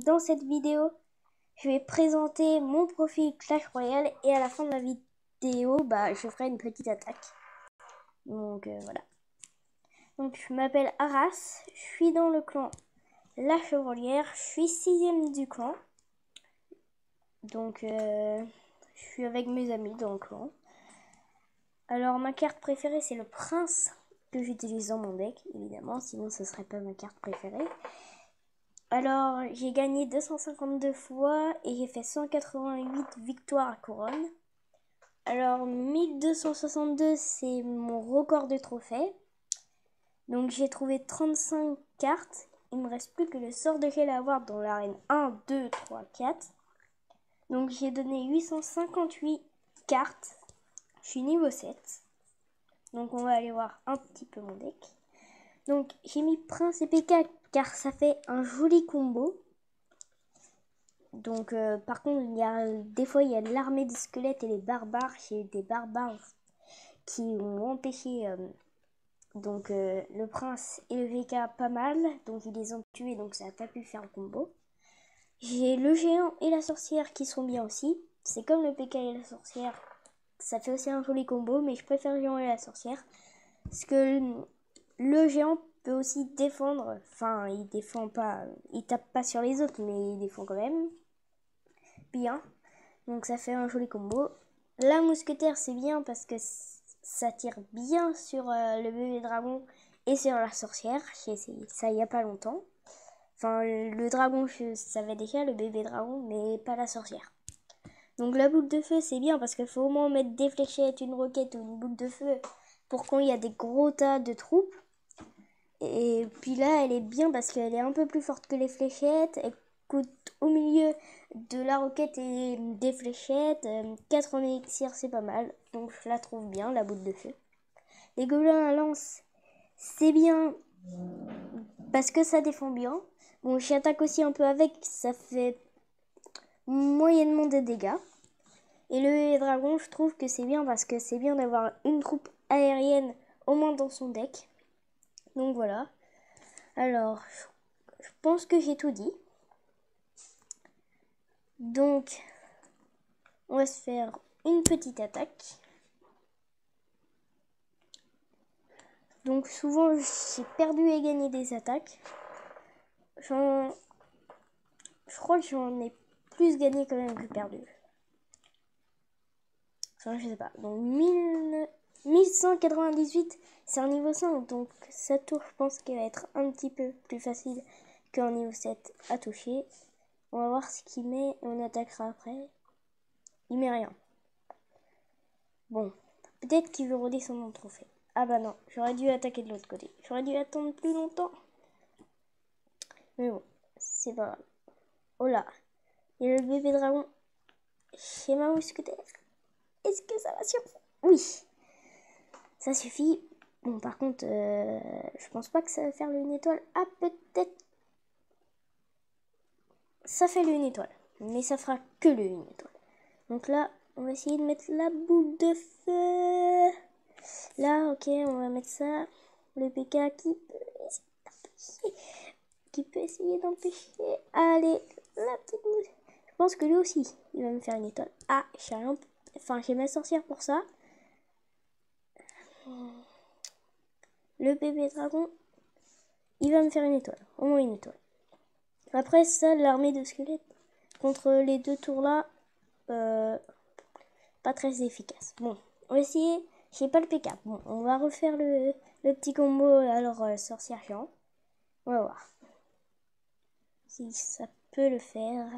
dans cette vidéo, je vais présenter mon profil Clash Royale et à la fin de la vidéo, je ferai une petite attaque. Donc voilà. Donc je m'appelle Aras, je suis dans le clan La Chevalière, je suis 6ème du clan. Donc je suis avec mes amis dans le clan. Alors ma carte préférée c'est le prince que j'utilise dans mon deck, évidemment, sinon ce serait pas ma carte préférée. Alors j'ai gagné 252 fois et j'ai fait 188 victoires à couronne. Alors 1262 c'est mon record de trophées. Donc j'ai trouvé 35 cartes. Il me reste plus que le sort de gel à avoir dans l'arène 1, 2, 3, 4. Donc j'ai donné 858 cartes. Je suis niveau 7. Donc on va aller voir un petit peu mon deck. Donc j'ai mis Prince et PK car ça fait un joli combo. Donc par contre des fois il y a l'armée des squelettes et les barbares. J'ai des barbares qui ont empêché le prince et le VK pas mal. Donc ils les ont tués, donc ça n'a pas pu faire le combo. J'ai le géant et la sorcière qui sont bien aussi. C'est comme le PK et la sorcière. Ça fait aussi un joli combo, mais je préfère le géant et la sorcière. Parce que le géant peut aussi défendre. Enfin, il défend pas. Il tape pas sur les autres, mais il défend quand même bien. Donc ça fait un joli combo. La mousquetaire, c'est bien parce que ça tire bien sur le bébé dragon et sur la sorcière. J'ai essayé ça il y a pas longtemps. Enfin, le dragon, je savais déjà, le bébé dragon, mais pas la sorcière. Donc la boule de feu, c'est bien parce qu'il faut au moins mettre des fléchettes, une roquette ou une boule de feu pour quand il y a des gros tas de troupes. Et puis là, elle est bien parce qu'elle est un peu plus forte que les fléchettes. Elle coûte au milieu de la roquette et des fléchettes. 4 en élixir, c'est pas mal. Donc je la trouve bien, la boule de feu. Les gobelins à lance, c'est bien parce que ça défend bien. Bon, j'attaque aussi un peu avec, ça fait moyennement de dégâts. Et le dragon, je trouve que c'est bien parce que c'est bien d'avoir une troupe aérienne au moins dans son deck. Donc voilà. Alors, je pense que j'ai tout dit. Donc, on va se faire une petite attaque. Donc souvent, j'ai perdu et gagné des attaques. Je crois que j'en ai plus gagné quand même que perdu. Enfin, je sais pas. Donc 1198, c'est un niveau 5. Donc cette tour, je pense qu'elle va être un petit peu plus facile qu'un niveau 7 à toucher. On va voir ce qu'il met et on attaquera après. Il met rien. Bon, peut-être qu'il veut redescendre mon trophée. Ah bah non, j'aurais dû attaquer de l'autre côté. J'aurais dû attendre plus longtemps. Mais bon, c'est pas grave. Oh là, il y a le bébé dragon chez ma mousquetaire. Est-ce que ça va suffire? Oui, ça suffit. Bon, par contre, je pense pas que ça va faire le 1 étoile. Ah, peut-être. Ça fait le 1 étoile, mais ça fera que le 1 étoile. Donc là, on va essayer de mettre la boule de feu. Là, ok, on va mettre ça. Le PK qui peut essayer d'empêcher. Allez, la petite boule. Je pense que lui aussi, il va me faire une étoile. Ah, j'ai ma sorcière pour ça. Le bébé dragon, il va me faire une étoile. Au moins une étoile. Après ça, l'armée de squelettes contre les deux tours là, pas très efficace. Bon, on va essayer. J'ai pas le PK. Bon, on va refaire le petit combo. Alors, sorcière géant. On va voir si ça peut le faire.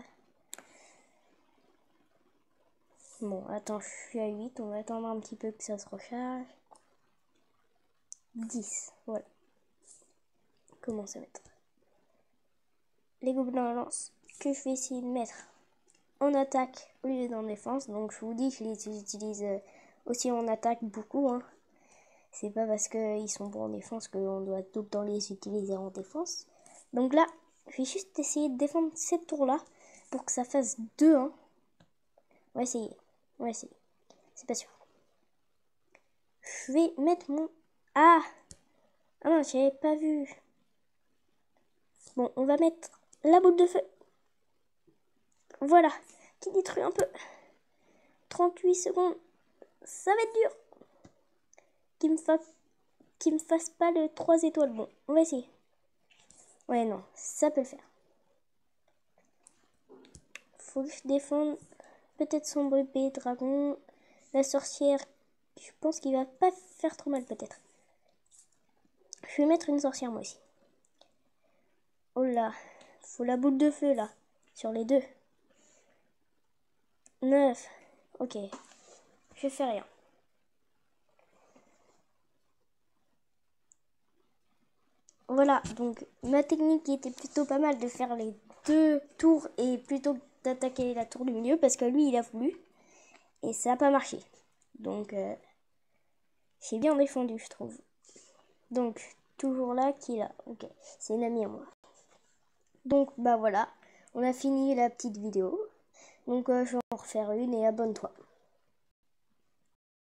Bon, attends, je suis à 8. On va attendre un petit peu que ça se recharge. 10. Voilà. Commence à mettre les gobelins à lance que je vais essayer de mettre en attaque au lieu d'en défense. Donc je vous dis, je les utilise aussi en attaque beaucoup. C'est pas parce qu'ils sont bons en défense qu'on doit tout le temps les utiliser en défense. Donc là, je vais juste essayer de défendre cette tour-là pour que ça fasse 2-1. On va essayer. C'est pas sûr. Je vais mettre mon... Ah non, j'avais pas vu. Bon, on va mettre la boule de feu. Voilà, qui détruit un peu. 38 secondes. Ça va être dur. Qu'il me fasse pas le 3 étoiles. Bon, on va essayer. Ouais, non, ça peut le faire. Faut que je défende peut-être son bébé dragon. La sorcière, je pense qu'il va pas faire trop mal peut-être. Je vais mettre une sorcière moi aussi. Oh là, faut la boule de feu là, sur les deux. 9. Ok, je fais rien. Voilà, donc ma technique qui était plutôt pas mal de faire les 2 tours et plutôt d'attaquer la tour du milieu parce que lui il a voulu et ça n'a pas marché. Donc j'ai bien défendu je trouve. Donc toujours là qui est là. Ok, c'est une amie à moi. Donc bah voilà, on a fini la petite vidéo. Donc je vais en refaire une et abonne-toi.